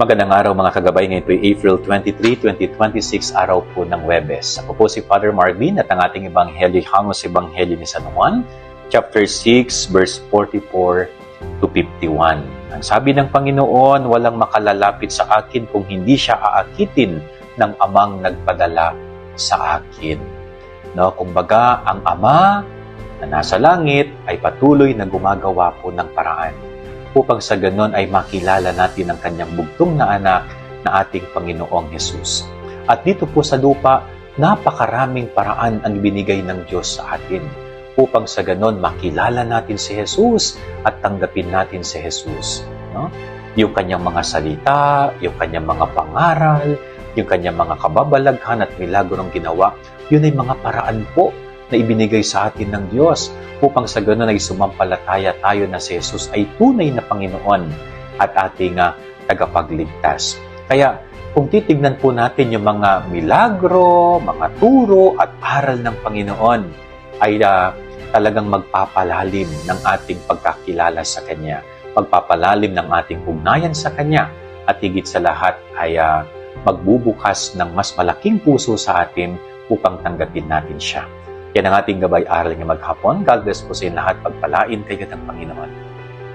Magandang araw mga kagabay. Ngayon po ay April 23, 2026, araw po ng Huwebes. Ako po si Father Marvin at ang ating Ebanghelyo hango sa Ebanghelyo ni San Juan, chapter 6, verse 44 to 51. Ang sabi ng Panginoon, walang makalalapit sa akin kung hindi siya aakitin ng amang nagpadala sa akin. No, kumbaga, ang Ama na nasa langit ay patuloy na gumagawa po ng paraan upang sa ganon ay makilala natin ang kanyang bugtong na anak na ating Panginoong Hesus. At dito po sa lupa, napakaraming paraan ang binigay ng Diyos sa atin upang sa ganon makilala natin si Hesus at tanggapin natin si Hesus. No? Yung kanyang mga salita, yung kanyang mga pangaral, yung kanyang mga kababalaghan at milagrong ginawa, yun ay mga paraan po na ibinigay sa atin ng Diyos upang sa ganoon ay sumampalataya tayo na si Jesus ay tunay na Panginoon at ating tagapagligtas. Kaya kung titignan po natin yung mga milagro, mga turo at aral ng Panginoon ay talagang magpapalalim ng ating pagkakilala sa Kanya, magpapalalim ng ating ugnayan sa Kanya at higit sa lahat ay magbubukas ng mas malaking puso sa atin upang tanggapin natin siya. Yan ang ating gabay-aral ng maghapon. God bless po sa inyo lahat. Pagpalain kayo ng Panginoon.